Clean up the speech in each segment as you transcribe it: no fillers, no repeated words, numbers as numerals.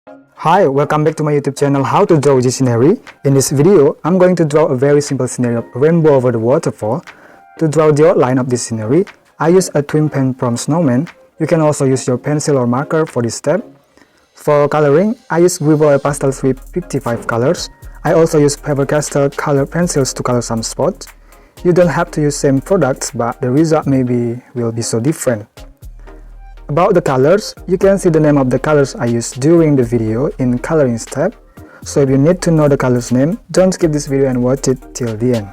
Hi, welcome back to my YouTube channel How to Draw this Scenery. In this video, I'm going to draw a very simple scenery of rainbow over the waterfall. To draw the outline of this scenery, I use a twin pen from Snowman. You can also use your pencil or marker for this step. For coloring, I use Waterfall Pastels with 55 colors. I also use Faber-Castell color pencils to color some spots. You don't have to use same products, but the result will be so different. About the colors, you can see the name of the colors I used during the video in coloring step. So if you need to know the color's name, don't skip this video and watch it till the end.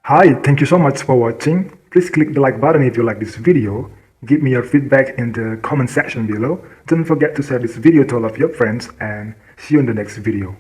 Hi, thank you so much for watching. Please click the like button if you like this video. Give me your feedback in the comment section below. Don't forget to share this video to all of your friends and see you in the next video.